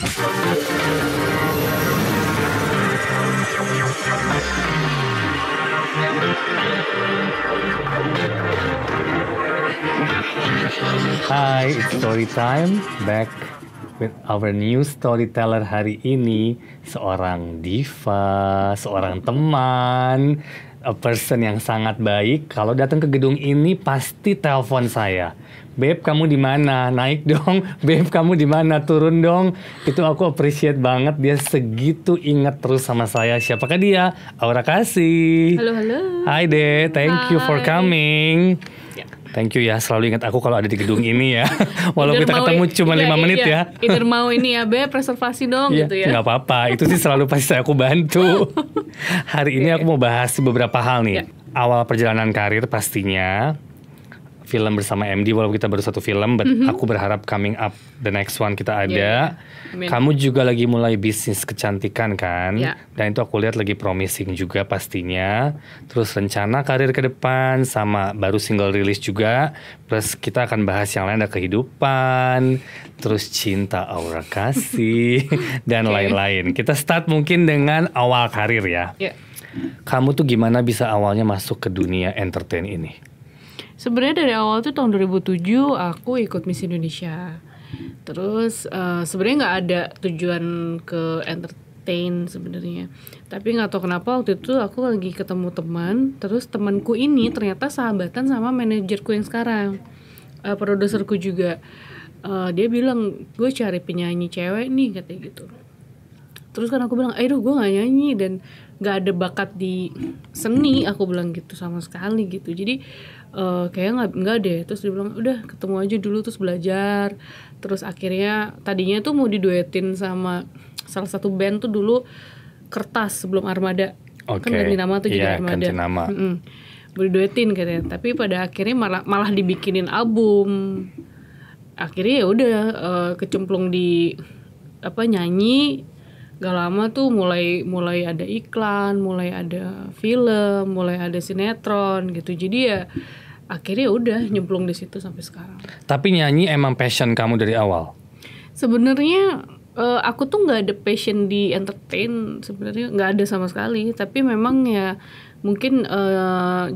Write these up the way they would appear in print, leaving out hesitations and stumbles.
Hi, it's story time. Back with our new storyteller hari ini. Seorang diva, seorang teman, a person yang sangat baik. Kalau datang ke gedung ini pasti telepon saya. Beb, kamu di mana? Naik dong. Beb, kamu di mana? Turun dong. Itu aku appreciate banget. Dia segitu ingat terus sama saya. Siapakah dia? Aura Kasih. Halo, halo. Hai deh, thank you for coming. Thank you ya, selalu ingat aku kalau ada di gedung ini ya. Walau kita ketemu cuma 5 menit ya. Either mau ini ya, Beb, reservasi dong gitu ya. Gak apa-apa, itu sih selalu pasti aku bantu. Hari ini aku mau bahas beberapa hal nih. Awal perjalanan karir pastinya. Film bersama MD, walaupun kita baru satu film, but aku berharap coming up the next one kita ada. Kamu juga lagi mulai bisnis kecantikan kan? Dan itu aku lihat lagi promising juga pastinya. Terus rencana karir ke depan sama baru single rilis juga. Plus kita akan bahas yang lain, ada kehidupan, terus cinta Aura Kasih dan lain-lain. Kita start mungkin dengan awal karir ya. Kamu tuh gimana bisa awalnya masuk ke dunia entertain ini? Sebenarnya dari awal tuh tahun 2007 aku ikut Miss Indonesia. Terus sebenarnya nggak ada tujuan ke entertain sebenarnya. Tapi nggak tahu kenapa waktu itu aku lagi ketemu teman. Terus temanku ini ternyata sahabatan sama manajerku yang sekarang, produserku juga. Dia bilang gue cari penyanyi cewek nih katanya gitu. Terus kan aku bilang, aduh gue nggak nyanyi dan nggak ada bakat di seni. Aku bilang gitu sama sekali gitu. Jadi kayaknya nggak deh. Terus dia bilang udah ketemu aja dulu terus belajar. Terus akhirnya tadinya tuh mau diduetin sama salah satu band tuh dulu, Kertas sebelum Armada. Kan ganti nama tuh jadi Armada. Ganti nama. Mau diduetin katanya. Tapi pada akhirnya malah dibikinin album. Akhirnya ya udah kecemplung di nyanyi. Gak lama tuh mulai ada iklan, mulai ada film, mulai ada sinetron gitu. Jadi ya akhirnya udah nyemplung di situ sampai sekarang. Tapi nyanyi emang passion kamu dari awal? Sebenarnya aku tuh nggak ada passion di entertain, sebenarnya nggak ada sama sekali. Tapi memang ya mungkin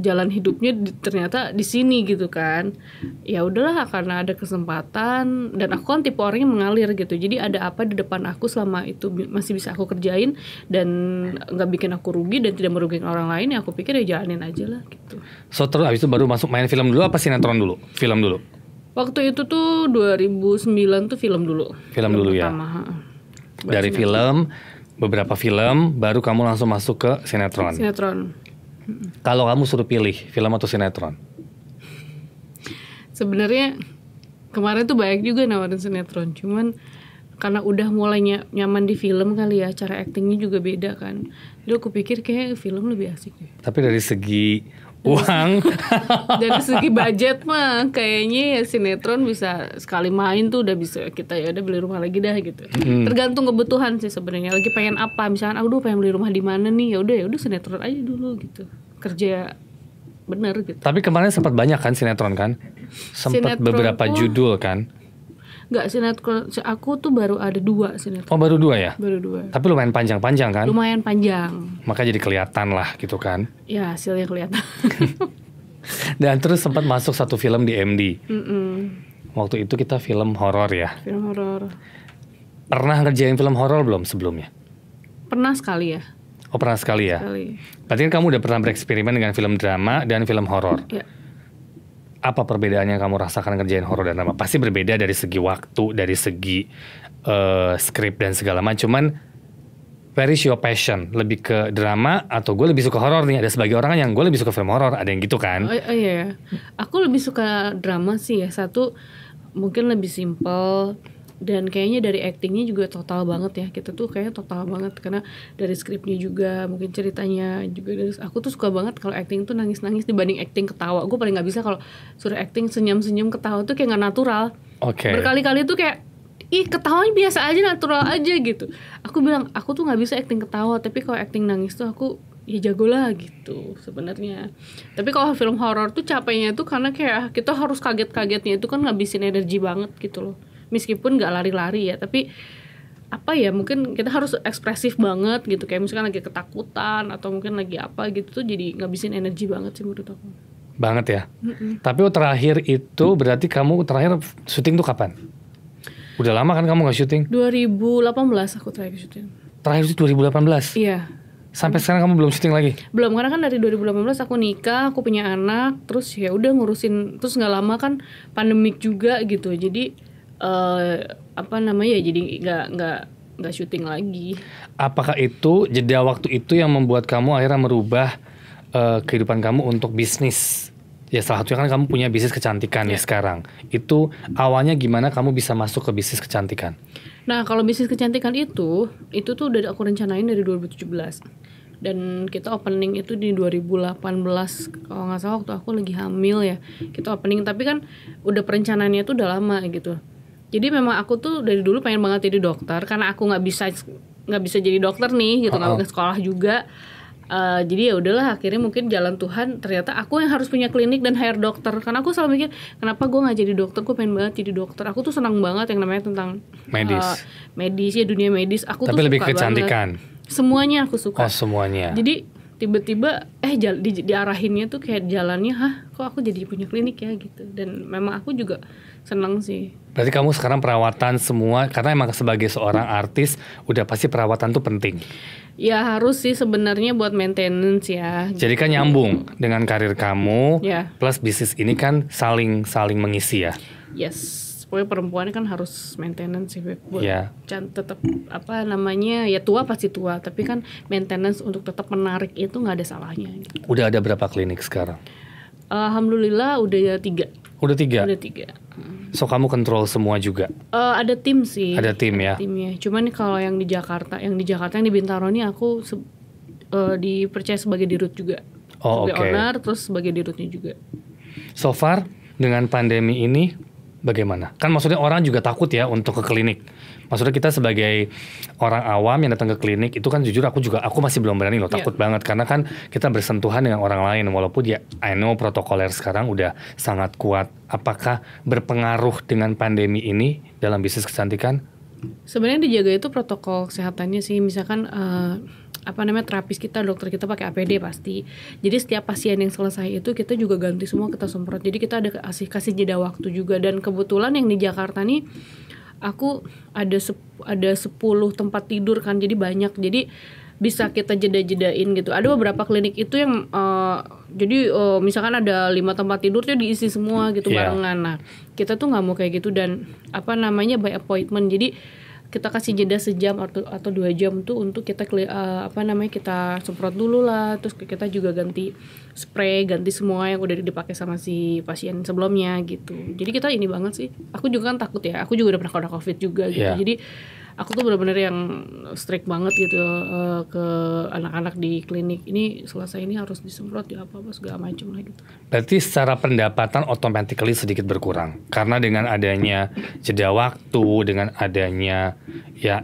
jalan hidupnya ternyata di sini gitu kan. Ya udahlah karena ada kesempatan dan aku kan tipe orangnya mengalir gitu. Jadi ada apa di depan aku selama itu masih bisa aku kerjain dan nggak bikin aku rugi dan tidak merugikan orang lain, ya aku pikir ya jalanin aja lah gitu. So terus abis itu baru masuk main film dulu apa sinetron dulu? Film dulu. Waktu itu tuh 2009 tuh film dulu. Film dulu pertama, ya. Dari film, beberapa film, baru kamu langsung masuk ke sinetron. Sinetron. Kalau kamu suruh pilih film atau sinetron? Sebenarnya kemarin tuh banyak juga nawarin sinetron, cuman karena udah mulai nyaman di film kali ya, cara aktingnya juga beda kan. Jadi aku pikir kayak film lebih asik deh. Tapi dari segi uang, dari segi budget mah kayaknya ya sinetron bisa sekali main tuh udah bisa kita ya udah beli rumah lagi dah gitu. Tergantung kebutuhan sih sebenarnya. Lagi pengen apa? Misalkan aku pengen beli rumah di mana nih, ya udah sinetron aja dulu gitu. Kerja bener gitu. Tapi kemarin sempat banyak kan sinetron kan? Sempat beberapa judul kan? Enggak, sinetron aku tuh baru ada 2 sinetron. Oh baru 2 ya? Baru 2. Tapi lumayan panjang-panjang kan? Lumayan panjang. Maka jadi kelihatan lah gitu kan? Ya hasilnya kelihatan. Dan terus sempat masuk satu film di MD. Waktu itu kita film horor ya? Film horor. Pernah ngerjain film horor belum sebelumnya? Pernah sekali ya. Oh pernah sekali ya? Sekali. Berarti kan kamu udah pernah bereksperimen dengan film drama dan film horor. Ya. Apa perbedaannya yang kamu rasakan ngerjain horor dan drama? Pasti berbeda dari segi waktu, dari segi skrip dan segala macam. Cuman where is your passion? Lebih ke drama atau gue lebih suka horor nih? Ada sebagai orang yang gue lebih suka film horor, ada yang gitu kan? Oh iya. Aku lebih suka drama sih ya. Satu mungkin lebih simple. Dan kayaknya dari actingnya juga total banget ya. Kita tuh kayaknya total banget. Karena dari skripnya juga, mungkin ceritanya juga. Aku tuh suka banget kalau acting tuh nangis-nangis dibanding acting ketawa. Gue paling gak bisa kalau suruh acting senyum-senyum ketawa tuh kayak gak natural. Berkali-kali tuh kayak ketawanya biasa aja, natural aja gitu. Aku bilang, aku tuh gak bisa acting ketawa. Tapi kalau acting nangis tuh aku ya jago lah gitu sebenarnya. Tapi kalau film horor tuh capeknya tuh karena kayak kita harus kaget-kagetnya itu kan ngabisin energi banget gitu loh. Meskipun gak lari-lari ya, tapi apa ya, mungkin kita harus ekspresif banget gitu, kayak misalkan lagi ketakutan atau mungkin lagi apa gitu tuh jadi ngabisin energi banget sih menurut aku. Banget ya. Tapi terakhir itu berarti kamu terakhir syuting tuh kapan? Udah lama kan kamu nggak syuting? 2018 aku terakhir syuting. Terakhir itu 2018? Iya. Sampai sekarang kamu belum syuting lagi? Belum, karena kan dari 2018 aku nikah, aku punya anak, terus ya udah ngurusin, terus nggak lama kan pandemik juga gitu, jadi apa namanya, jadi nggak syuting lagi. Apakah itu jeda waktu itu yang membuat kamu akhirnya merubah kehidupan kamu untuk bisnis? Ya salah satunya kan kamu punya bisnis kecantikan ya sekarang. Itu awalnya gimana kamu bisa masuk ke bisnis kecantikan? Nah kalau bisnis kecantikan itu tuh udah aku rencanain dari 2017. Dan kita opening itu di 2018 kalau nggak salah, waktu aku lagi hamil ya kita opening. Tapi kan udah perencanaannya tuh udah lama gitu. Jadi memang aku tuh dari dulu pengen banget jadi dokter, karena aku nggak bisa jadi dokter nih gitu, nggak ke sekolah juga. Jadi ya udahlah, akhirnya mungkin jalan Tuhan, ternyata aku yang harus punya klinik dan hire dokter. Karena aku selalu mikir, kenapa gue nggak jadi dokter, gue pengen banget jadi dokter. Aku tuh senang banget yang namanya tentang medis ya, dunia medis. Aku tapi tuh lebih suka kecantikan banget. Semuanya aku suka. Oh semuanya. Jadi tiba-tiba diarahinnya tuh kayak jalannya, kok aku jadi punya klinik ya gitu. Dan memang aku juga senang sih. Berarti kamu sekarang perawatan semua, karena emang sebagai seorang artis udah pasti perawatan tuh penting. Ya harus sih sebenarnya buat maintenance ya. Jadi kan nyambung dengan karir kamu, plus bisnis ini kan saling mengisi ya. Yes. Pokoknya perempuan kan harus maintenance sih buat tetap apa namanya, ya tua pasti tua, tapi kan maintenance untuk tetap menarik itu nggak ada salahnya gitu. Udah ada berapa klinik sekarang? Alhamdulillah udah 3. Udah 3? Udah 3. So kamu kontrol semua juga? Ada tim sih. Ada tim ya? Timnya. Cuman kalau yang di Jakarta yang di Bintaro ini aku dipercaya sebagai dirut juga. Sebagai owner, terus sebagai dirutnya juga. So far dengan pandemi ini bagaimana? Kan maksudnya orang juga takut ya untuk ke klinik. Maksudnya kita sebagai orang awam yang datang ke klinik itu kan jujur aku masih belum berani loh, takut banget. Karena kan kita bersentuhan dengan orang lain, walaupun ya I know protokoler sekarang udah sangat kuat. Apakah berpengaruh dengan pandemi ini dalam bisnis kecantikan? Sebenarnya dijaga itu protokol kesehatannya sih. Misalkan terapis kita, dokter kita pakai APD pasti. Jadi setiap pasien yang selesai itu kita juga ganti semua, kita semprot. Jadi kita ada kasih jeda waktu juga. Dan kebetulan yang di Jakarta nih aku ada 10 tempat tidur kan, jadi banyak. Jadi bisa kita jeda-jedain gitu. Ada beberapa klinik itu yang misalkan ada 5 tempat tidur tuh diisi semua gitu barengan. Nah kita tuh nggak mau kayak gitu, dan by appointment. Jadi kita kasih jeda sejam atau 2 jam tuh untuk kita kita semprot dulu lah, terus kita juga ganti spray, ganti semua yang udah dipakai sama si pasien sebelumnya gitu. Jadi kita ini banget sih. Aku juga kan takut ya. Aku juga udah pernah kena COVID juga gitu. Jadi aku tuh benar-benar yang strict banget gitu ke anak-anak di klinik. Ini selesai ini harus disemprot ya apa segala macam lah gitu. Berarti secara pendapatan automatically sedikit berkurang karena dengan adanya jeda waktu, dengan adanya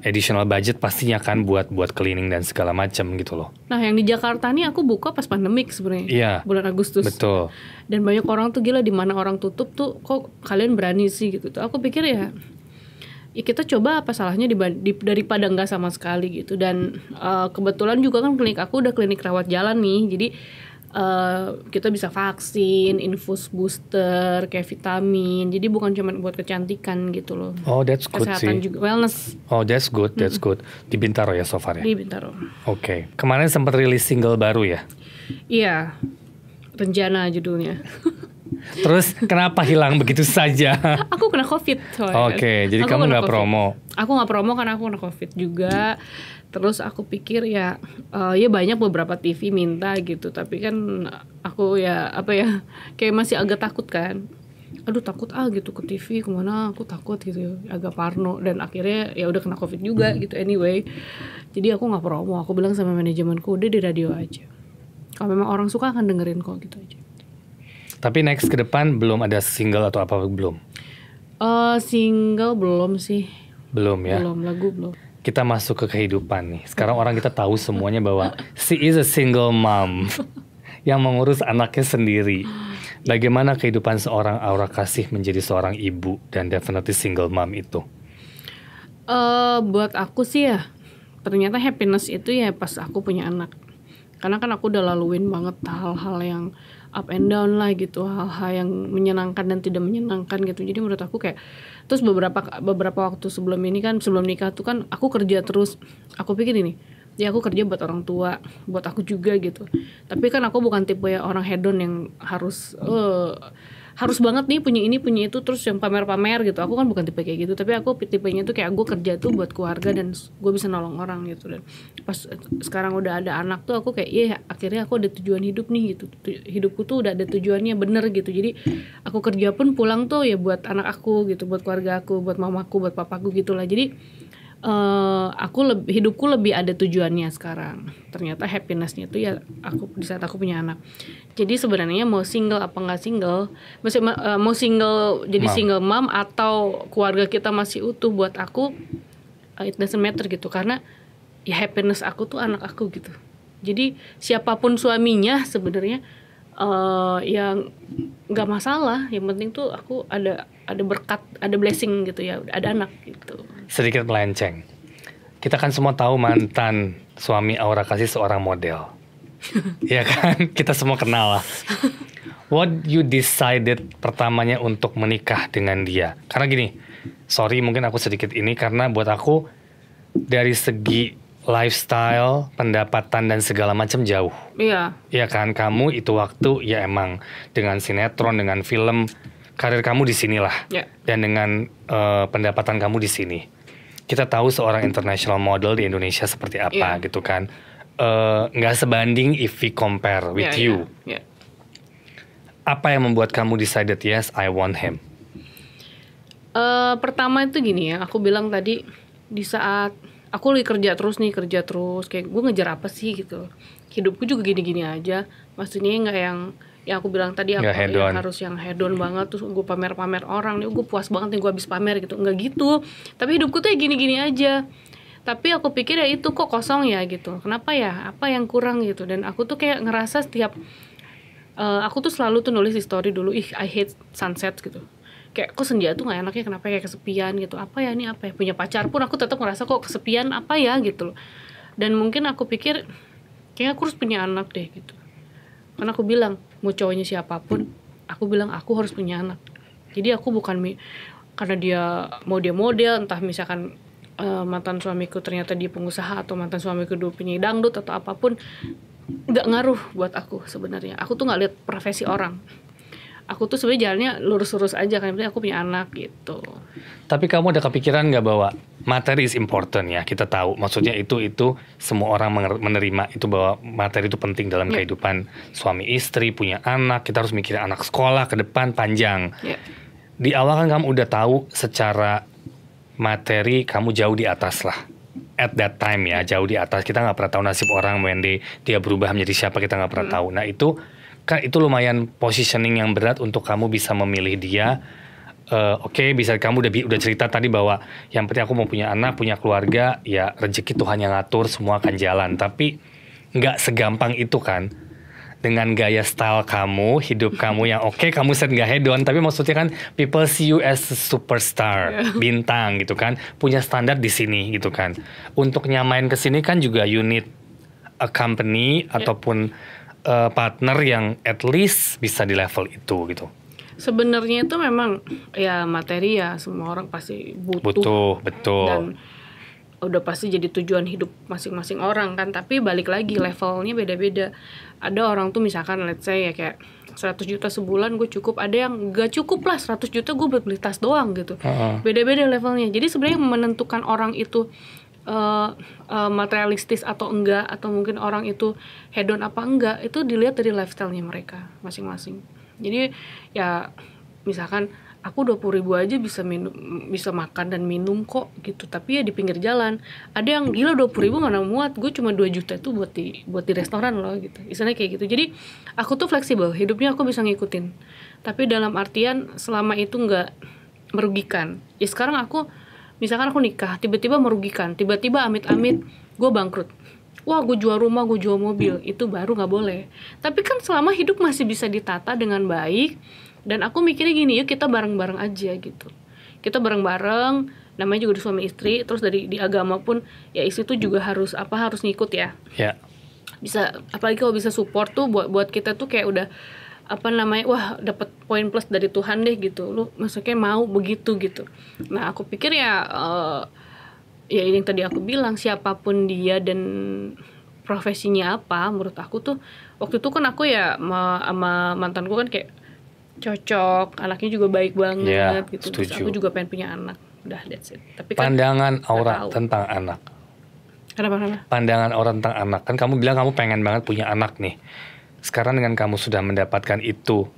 additional budget pastinya kan buat cleaning dan segala macam gitu loh. Nah yang di Jakarta nih aku buka pas pandemik sebenarnya, bulan Agustus. Betul. Dan banyak orang tuh gila, di mana orang tutup tuh kok kalian berani sih gitu. Tuh aku pikir ya kita coba, apa salahnya daripada nggak sama sekali gitu. Dan kebetulan juga kan klinik aku udah klinik rawat jalan nih, jadi kita bisa vaksin, infus booster, kayak vitamin. Jadi bukan cuma buat kecantikan gitu loh. Oh that's good kesehatan sih. Juga wellness. Oh that's good. Di Bintaro ya so far ya? Di Bintaro. Oke. Kemarin sempat rilis single baru ya? Iya, Rencana judulnya. Terus kenapa hilang begitu saja? Aku kena COVID soalnya. Oke, jadi kamu nggak promo? Aku nggak promo karena aku kena COVID juga. Terus aku pikir ya banyak beberapa TV minta gitu, tapi kan aku kayak masih agak takut kan. Aduh takut gitu ke TV kemana, aku takut gitu, agak parno. Dan akhirnya ya udah kena COVID juga gitu anyway. Jadi aku nggak promo. Aku bilang sama manajemenku udah di radio aja. Kalau memang orang suka akan dengerin kok gitu aja. Tapi next ke depan belum ada single atau apa belum? Single belum sih. Belum ya? Belum, lagu belum. Kita masuk ke kehidupan nih. Sekarang orang kita tahu semuanya bahwa she is a single mom yang mengurus anaknya sendiri. Bagaimana kehidupan seorang Aura Kasih menjadi seorang ibu dan definitely single mom itu? Buat aku sih ya, ternyata happiness itu ya pas aku punya anak. Karena kan aku udah laluin banget hal-hal yang up and down lah gitu, hal-hal yang menyenangkan dan tidak menyenangkan gitu. Jadi menurut aku kayak, terus beberapa waktu sebelum ini kan, sebelum nikah tuh kan aku kerja terus. Aku pikir ini, ya aku kerja buat orang tua, buat aku juga gitu. Tapi kan aku bukan tipe ya orang hedon yang harus banget nih punya ini punya itu terus yang pamer-pamer gitu. Aku kan bukan tipe kayak gitu, tapi aku tipenya tuh kayak gue kerja tuh buat keluarga dan gue bisa nolong orang gitu. Dan pas sekarang udah ada anak tuh aku kayak akhirnya aku ada tujuan hidup nih gitu. Hidupku tuh udah ada tujuannya bener gitu. Jadi aku kerja pun pulang tuh ya buat anak aku gitu, buat keluarga aku, buat mamaku, buat papaku gitulah. Jadi hidupku lebih ada tujuannya sekarang. Ternyata happinessnya itu ya aku di saat aku punya anak. Jadi sebenarnya mau single apa nggak single, maksudnya mau single jadi single mom atau keluarga kita masih utuh, buat aku it doesn't matter gitu. Karena ya happiness aku tuh anak aku gitu. Jadi siapapun suaminya sebenarnya yang nggak masalah. Yang penting tuh aku ada berkat, ada blessing gitu ya, ada anak gitu. Sedikit melenceng. Kita kan semua tahu mantan suami Aura Kasih seorang model. Iya kan? Kita semua kenal lah. What you decided pertamanya untuk menikah dengan dia? Karena gini, sorry mungkin aku sedikit ini karena buat aku dari segi lifestyle, pendapatan dan segala macam jauh. Iya. Iya kan? Kamu itu waktu ya emang dengan sinetron, dengan film, karir kamu di sinilah. Yeah. Dan dengan pendapatan kamu di sini. Kita tahu seorang international model di Indonesia seperti apa gitu kan. Nggak sebanding if we compare with you. Yeah. Apa yang membuat kamu decided yes I want him? Pertama itu gini ya, aku bilang tadi di saat aku lagi kerja terus kayak gue ngejar apa sih gitu. Hidupku juga gini-gini aja. Maksudnya nggak yang aku bilang tadi aku yang harus yang hedon banget terus gue pamer-pamer orang nih, gue puas banget nih gue habis pamer gitu, nggak gitu. Tapi hidupku tuh ya gini-gini aja. Tapi aku pikir ya itu kok kosong ya gitu, kenapa ya, apa yang kurang gitu. Dan aku tuh kayak ngerasa setiap aku tuh selalu tuh nulis di story dulu, I hate sunset gitu, kayak kok senja tuh nggak enaknya, kenapa kayak kesepian gitu, apa ya ini apa ya, punya pacar pun aku tetap ngerasa kok kesepian apa ya gitu loh. Dan mungkin aku pikir kayaknya aku harus punya anak deh gitu. Karena aku bilang, mau cowoknya siapapun, aku bilang aku harus punya anak. Jadi aku bukan karena dia model, entah misalkan mantan suamiku ternyata dia pengusaha atau mantan suamiku dulu penyanyi dangdut atau apapun, nggak ngaruh buat aku sebenarnya. Aku tuh nggak lihat profesi orang. Aku tuh sebenarnya jalannya lurus-lurus aja, kan aku punya anak gitu. Tapi kamu ada kepikiran nggak bahwa materi is important ya, kita tahu. Maksudnya itu semua orang menerima itu bahwa materi itu penting dalam kehidupan suami istri, punya anak. Kita harus mikirin anak sekolah ke depan panjang. Di awal kan kamu udah tahu secara materi kamu jauh di atas lah. At that time ya, jauh di atas. Kita nggak pernah tahu nasib orang when dia berubah menjadi siapa, kita nggak pernah tahu. Nah itu kan itu lumayan positioning yang berat untuk kamu bisa memilih dia. Oke, bisa kamu udah cerita tadi bahwa yang penting aku mau punya anak, punya keluarga, ya rezeki Tuhan yang ngatur, semua akan jalan. Tapi nggak segampang itu kan. Dengan gaya style kamu, hidup kamu yang kamu set nggak hedon, tapi maksudnya kan people see you as a superstar, bintang gitu kan, punya standar di sini gitu kan. Untuk nyamain ke sini kan juga you need a company ataupun partner yang at least bisa di level itu gitu. Sebenarnya itu memang ya materi ya semua orang pasti butuh betul. Dan udah pasti jadi tujuan hidup masing-masing orang kan. Tapi balik lagi levelnya beda-beda. Ada orang tuh misalkan let's say ya kayak 100 juta sebulan gue cukup, ada yang gak cukup lah 100 juta gue buat beli tas doang gitu. Beda-beda levelnya. Jadi sebenarnya menentukan orang itu materialistis atau enggak, atau mungkin orang itu hedon apa enggak, itu dilihat dari lifestyle-nya mereka masing-masing. Jadi ya misalkan aku 20.000 aja bisa makan dan minum kok gitu, tapi ya di pinggir jalan. Ada yang gila 20.000 mana muat, gue cuma 2 juta itu buat di restoran loh gitu, istilahnya kayak gitu. Jadi aku tuh fleksibel, hidupnya aku bisa ngikutin, tapi dalam artian selama itu nggak merugikan. Ya sekarang aku misalkan aku nikah, tiba-tiba merugikan, tiba-tiba amit-amit gue bangkrut, wah gue jual rumah, gue jual mobil, itu baru nggak boleh. Tapi kan selama hidup masih bisa ditata dengan baik, dan aku mikirnya gini, yuk kita bareng-bareng aja gitu. Kita bareng-bareng namanya juga suami istri, terus dari di agama pun ya istri tuh juga harus ngikut ya. Bisa, apalagi kalau bisa support tuh buat kita tuh kayak udah wah dapat poin plus dari Tuhan deh gitu. Lu maksudnya mau begitu gitu. Nah aku pikir ya ya yang tadi aku bilang, siapapun dia dan profesinya apa, menurut aku tuh waktu itu kan aku ya sama mantanku kan kayak cocok, anaknya juga baik banget gitu. Terus aku juga pengen punya anak. Udah, that's it. Tapi kan pandangan Aura tentang anak. Kenapa? Pandangan orang tentang anak. Kan kamu bilang kamu pengen banget punya anak nih. Sekarang dengan kamu sudah mendapatkan itu,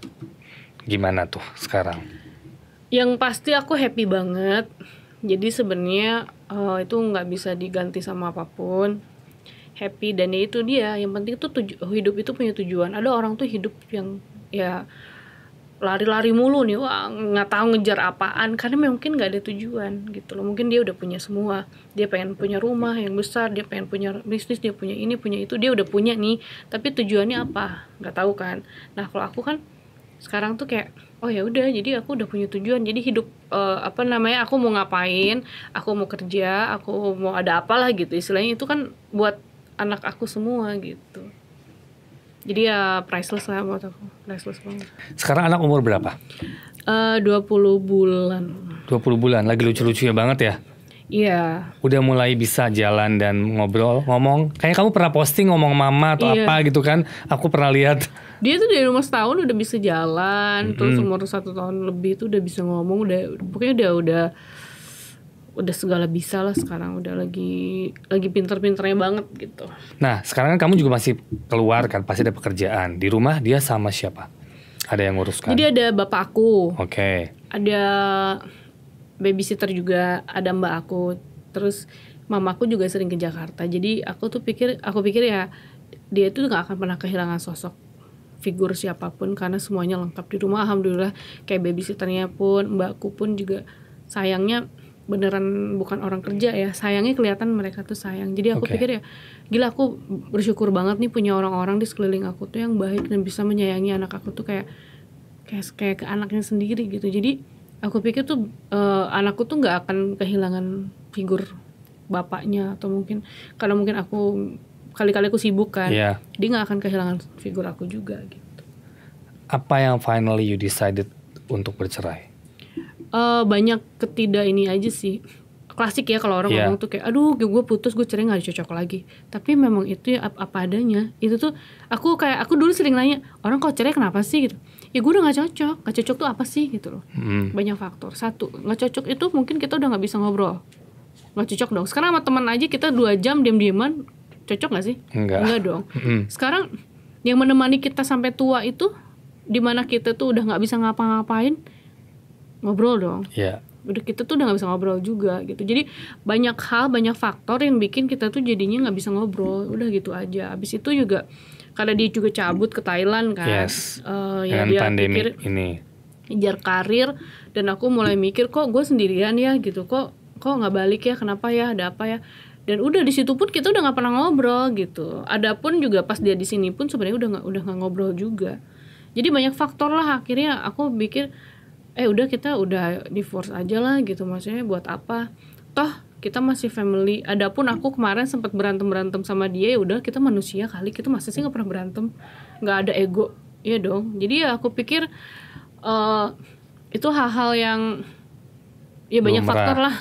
gimana tuh sekarang? Yang pasti aku happy banget. Jadi sebenarnya itu nggak bisa diganti sama apapun. Happy, dan ya itu dia. Yang penting tuh hidup itu punya tujuan. Ada orang tuh hidup yang ya lari-lari mulu nih, wah nggak tahu ngejar apaan karena mungkin nggak ada tujuan gitu loh. Mungkin dia udah punya semua, dia pengen punya rumah yang besar, dia pengen punya bisnis, dia punya ini punya itu, dia udah punya nih, tapi tujuannya apa nggak tahu kan. Nah kalau aku kan sekarang tuh kayak oh ya udah, jadi aku udah punya tujuan. Jadi hidup aku mau ngapain, aku mau kerja, aku mau ada apalah gitu istilahnya, itu kan buat anak aku semua gitu. Jadi ya priceless lah buat aku, priceless banget. Sekarang anak umur berapa? 20 bulan. 20 bulan, lagi lucu-lucunya banget ya? Iya. Udah mulai bisa jalan dan ngomong. Kayaknya kamu pernah posting ngomong mama atau apa gitu kan? Aku pernah lihat. Dia tuh dari umur setahun udah bisa jalan, terus umur 1 tahun lebih tuh udah bisa ngomong, pokoknya udah segala bisa lah sekarang, udah lagi pinter-pinternya banget gitu. Nah sekarang kan kamu juga masih keluar kan, pasti ada pekerjaan. Di rumah dia sama siapa? Ada yang nguruskan? Jadi ada bapak aku, ada babysitter juga, ada mbak aku, terus mamaku juga sering ke Jakarta. Jadi aku pikir ya dia tuh gak akan pernah kehilangan sosok figur siapapun karena semuanya lengkap di rumah. Alhamdulillah, kayak babysitternya pun, mbakku pun juga sayangnya beneran bukan orang kerja ya, sayangnya kelihatan mereka tuh sayang. Jadi aku pikir ya gila, aku bersyukur banget nih punya orang-orang di sekeliling aku tuh yang baik dan bisa menyayangi anak aku tuh kayak ke anaknya sendiri gitu. Jadi aku pikir tuh anakku tuh nggak akan kehilangan figur bapaknya, atau mungkin karena mungkin aku kali-kali aku sibuk kan, dia nggak akan kehilangan figur aku juga gitu. Apa yang finally you decided untuk bercerai? Banyak ini aja sih, klasik ya kalau orang ngomong tuh kayak aduh gue putus, gue cerai, nggak cocok lagi. Tapi memang itu ya apa adanya. Itu tuh aku dulu sering nanya orang kalau cerai kenapa sih gitu. Ya gue udah nggak cocok tuh apa sih gitu loh. Banyak faktor. 1, nggak cocok itu mungkin kita udah nggak bisa ngobrol, nggak cocok dong. Sekarang sama teman aja kita 2 jam diam-diaman, cocok nggak sih? Enggak dong. Sekarang yang menemani kita sampai tua itu dimana kita tuh udah nggak bisa ngapa-ngapain, ngobrol dong. Udah kita tuh udah nggak bisa ngobrol juga gitu. Jadi banyak faktor yang bikin kita tuh jadinya nggak bisa ngobrol. Udah gitu aja. Abis itu juga karena dia juga cabut ke Thailand kan. Ya dia pandemi ini ngejar karir, dan aku mulai mikir kok gue sendirian ya gitu. Kok nggak balik ya? Kenapa ya? Ada apa ya? Dan udah di situ pun kita udah nggak pernah ngobrol gitu. Adapun juga pas dia di sini pun sebenarnya udah nggak ngobrol juga. Jadi banyak faktor lah, akhirnya aku pikir udah kita udah divorce aja lah gitu. Maksudnya buat apa, toh kita masih family. Adapun aku kemarin sempat berantem sama dia, ya udah kita manusia kali, kita masa sih nggak pernah berantem, nggak ada ego ya dong. Jadi ya aku pikir itu hal-hal yang ya banyak faktor lah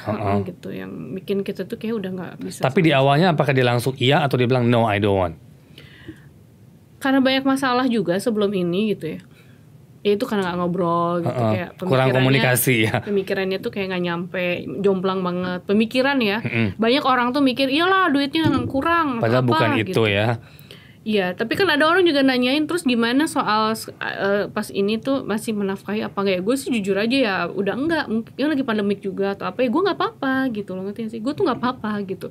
gitu yang bikin kita tuh kayak udah nggak bisa. Tapi di awalnya apakah dia langsung iya atau dia bilang no, I don't want? Karena banyak masalah juga sebelum ini gitu ya. Ya itu karena nggak ngobrol gitu, kayak kurang komunikasi ya. Pemikirannya tuh kayak nggak nyampe, jomplang banget pemikiran ya. Banyak orang tuh mikir iyalah duitnya kurang, padahal bukan gitu. Itu ya. Iya, tapi kan ada orang juga nanyain terus gimana soal pas ini tuh masih menafkahi apa enggak ya. Gue sih jujur aja ya udah enggak, mungkin lagi pandemik juga atau apa ya, gue nggak apa-apa gitu loh, ngerti gak sih? Gue tuh nggak apa-apa gitu.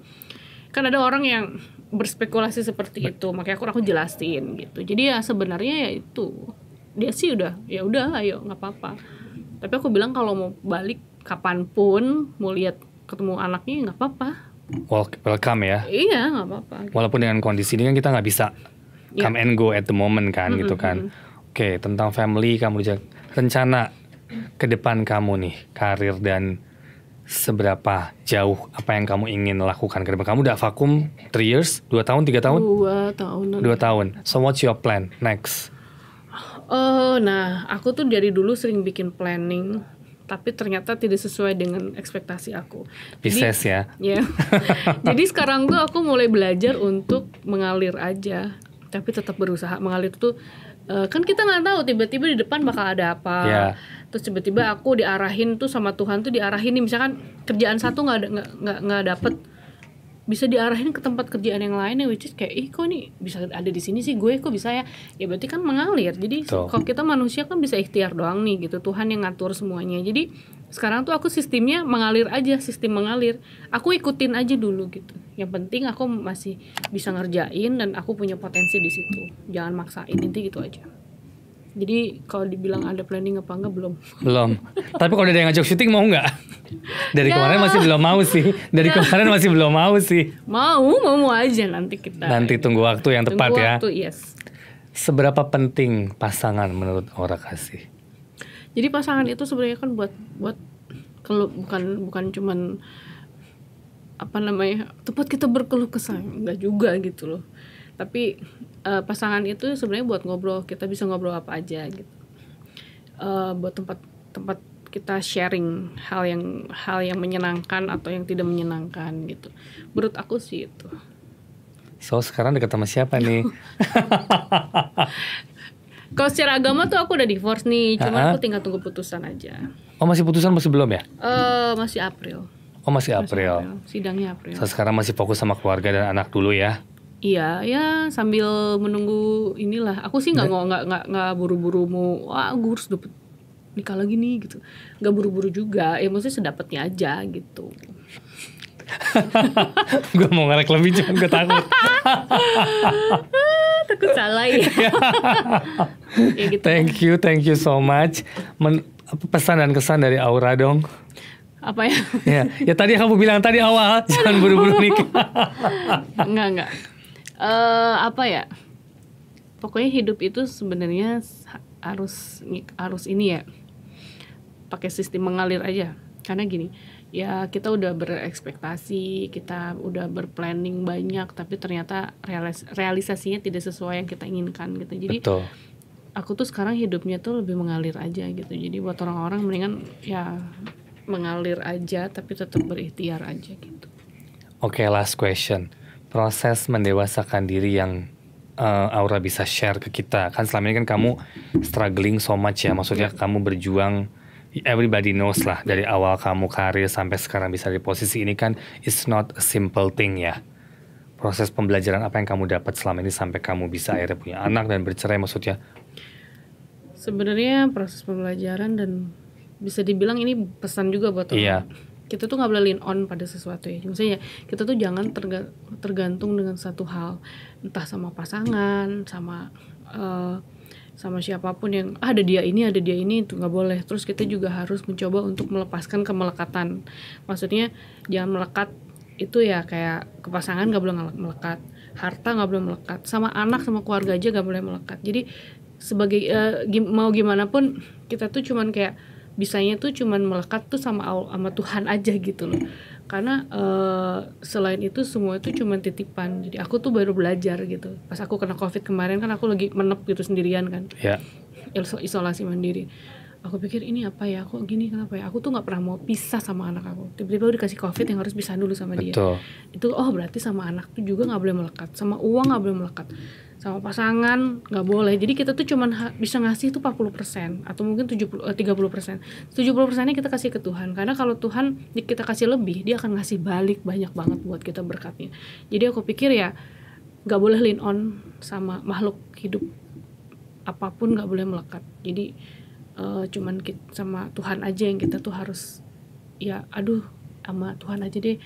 Kan ada orang yang berspekulasi seperti itu, makanya aku jelasin gitu. Jadi ya sebenarnya ya itu dia sih udah ya udah ayo nggak apa-apa. Tapi aku bilang kalau mau balik kapanpun, mau lihat ketemu anaknya nggak apa-apa. Welcome ya. Iya nggak apa-apa. Walaupun dengan kondisi ini kan kita nggak bisa come and go at the moment kan gitu kan. Oke, tentang family kamu rencana ke depan kamu nih, karir dan seberapa jauh apa yang kamu ingin lakukan ke depan? Kamu udah vakum 3 years, 2 tahun, 3 tahun? 2 tahun. 2 tahun. So what's your plan next? Nah, aku tuh dari dulu sering bikin planning, tapi ternyata tidak sesuai dengan ekspektasi aku. Pisces ya? Ya. Jadi sekarang tuh aku mulai belajar untuk mengalir aja, tapi tetap berusaha mengalir tuh. Kan kita nggak tahu tiba-tiba di depan bakal ada apa. Yeah. Terus tiba-tiba aku diarahin tuh sama Tuhan tuh diarahin nih, misalkan kerjaan satu nggak dapet, bisa diarahin ke tempat kerjaan yang lain, which is kayak kok nih bisa ada di sini sih, gue kok bisa ya berarti kan mengalir. Jadi kalau kita manusia kan bisa ikhtiar doang nih gitu, Tuhan yang ngatur semuanya. Jadi sekarang tuh aku sistemnya mengalir aja, sistem mengalir, aku ikutin aja dulu gitu. Yang penting aku masih bisa ngerjain dan aku punya potensi di situ, jangan maksain, inti gitu aja. Jadi kalau dibilang ada planning apa enggak, belum. Tapi kalau ada yang ngajak syuting mau nggak? Dari kemarin masih belum mau sih. Kemarin masih belum mau sih. Mau aja, nanti kita. Nanti tunggu waktu yang tepat ya. Yes. Seberapa penting pasangan menurut Aura Kasih? Jadi pasangan itu sebenarnya kan buat kalau bukan cuman tempat kita berkeluh kesah, enggak juga gitu loh. Tapi pasangan itu sebenarnya buat ngobrol, kita bisa ngobrol apa aja gitu. Buat tempat kita sharing hal yang menyenangkan atau yang tidak menyenangkan gitu. Menurut aku sih itu. So sekarang dekat sama siapa nih? Kalau secara agama tuh aku udah divorce nih, cuma aku tinggal tunggu putusan aja. Oh masih putusan, masih belum ya? Masih April. Oh masih April. Sidangnya April. So sekarang masih fokus sama keluarga dan anak dulu ya? Iya, ya sambil menunggu inilah. Aku sih nggak buru-buru mau, gue harus dapet nikah lagi nih gitu. Nggak buru-buru juga, ya maksudnya sedapatnya aja gitu. Gue mau ngerek lebih, cuma gue takut. Takut salah ya. Ya gitu. Thank you so much. Pesan dan kesan dari Aura dong. Apa ya? Ya tadi kamu bilang tadi awal jangan buru-buru nikah. Enggak. Apa ya? Pokoknya hidup itu sebenarnya harus ini ya. Pakai sistem mengalir aja. Karena gini, ya kita udah berekspektasi, kita udah berplanning banyak, tapi ternyata realisasinya tidak sesuai yang kita inginkan gitu. Jadi betul. Aku tuh sekarang hidupnya tuh lebih mengalir aja gitu. Jadi buat orang-orang mendingan ya mengalir aja, tapi tetap berikhtiar aja gitu. Oke, last question. Proses mendewasakan diri yang Aura bisa share ke kita, kan selama ini kan kamu struggling so much ya, maksudnya kamu berjuang, everybody knows lah, dari awal kamu karir sampai sekarang bisa di posisi ini kan, it's not a simple thing ya. Proses pembelajaran apa yang kamu dapat selama ini sampai kamu bisa akhirnya punya anak dan bercerai, maksudnya? Sebenarnya proses pembelajaran, dan bisa dibilang ini pesan juga buat orang. Iya. Kita tuh nggak boleh lean on pada sesuatu ya. Maksudnya kita tuh jangan tergantung dengan satu hal, entah sama pasangan, sama siapapun yang ada dia ini itu nggak boleh. Terus kita juga harus mencoba untuk melepaskan kemelekatan. Maksudnya jangan melekat itu ya, kayak ke pasangan nggak boleh melekat, harta nggak boleh melekat, sama anak sama keluarga aja nggak boleh melekat. Jadi sebagai mau gimana pun kita tuh cuman kayak bisanya tuh cuman melekat tuh sama Tuhan aja gitu loh. Karena selain itu semua itu cuman titipan. Jadi aku tuh baru belajar gitu. Pas aku kena COVID kemarin kan aku lagi menep gitu sendirian kan. Yeah. Isolasi mandiri. Aku pikir ini apa ya, kok gini, kenapa ya? Aku tuh nggak pernah mau pisah sama anak aku. Tiba-tiba udah dikasih COVID yang harus pisah dulu sama dia. Betul. Itu berarti sama anak tuh juga nggak boleh melekat, sama uang nggak boleh melekat, sama pasangan nggak boleh. Jadi kita tuh cuman bisa ngasih tuh 40% atau mungkin 30%. 70%-nya kita kasih ke Tuhan. Karena kalau Tuhan kita kasih lebih, dia akan ngasih balik banyak banget buat kita berkatnya. Jadi aku pikir ya nggak boleh lean on sama makhluk hidup apapun, nggak boleh melekat. Jadi cuman sama Tuhan aja yang kita tuh harus ya sama Tuhan aja deh.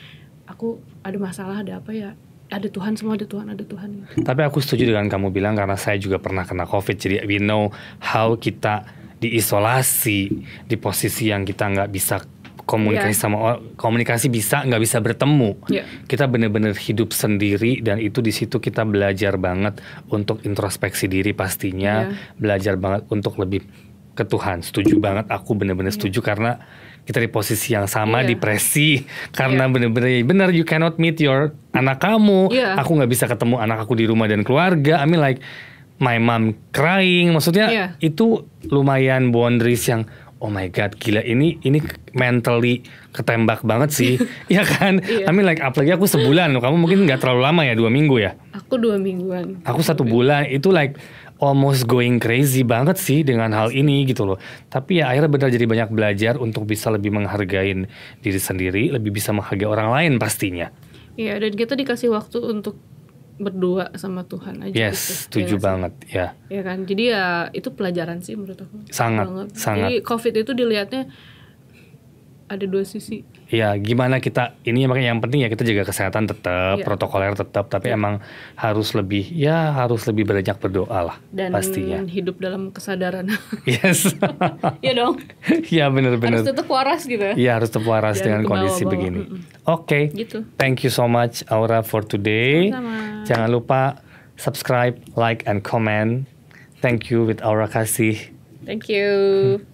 Aku ada masalah, ada apa ya, ada Tuhan, semua ada Tuhan. Tapi aku setuju dengan kamu bilang, karena saya juga pernah kena COVID. Jadi we know how kita diisolasi di posisi yang kita nggak bisa komunikasi sama komunikasi bisa nggak bisa bertemu. Kita benar-benar hidup sendiri, dan itu di situ kita belajar banget untuk introspeksi diri pastinya, belajar banget untuk lebih ke Tuhan. Setuju banget, aku benar-benar setuju, karena kita di posisi yang sama, Iya. depresi karena bener-bener you cannot meet your anak kamu. Iya. Aku nggak bisa ketemu anak aku di rumah dan keluarga. I mean like my mom crying. Maksudnya Iya. itu lumayan boundaries yang oh my god, gila ini mentally ketembak banget sih. Iya kan? Iya. I mean like apalagi aku sebulan. Kamu mungkin nggak terlalu lama ya, 2 minggu ya. Aku 2 mingguan. Aku 1 bulan itu like almost going crazy banget sih dengan hal ini gitu loh. Tapi ya akhirnya benar jadi banyak belajar untuk bisa lebih menghargai diri sendiri, lebih bisa menghargai orang lain pastinya. Iya, dan kita dikasih waktu untuk berdua sama Tuhan aja. Yes, gitu. setuju Iya nggak sih? banget ya. Ya kan, jadi ya itu pelajaran sih menurut aku. Sangat, Banget. sangat. Jadi COVID itu dilihatnya ada 2 sisi. Ya gimana kita ini makanya yang penting ya kita jaga kesehatan tetap, Iya. protokoler tetap, tapi emang harus lebih banyak berdoa lah Dan pastinya. hidup dalam kesadaran. Yes. Iya dong. Ya benar-benar. Harus tetap waras gitu. Iya harus tetap waras Jangan dengan ke kondisi bawah-bawah. begini. Oke. Gitu. Thank you so much Aura for today. Sama-sama. Jangan lupa subscribe, like, and comment. Thank you with Aura Kasih. Thank you.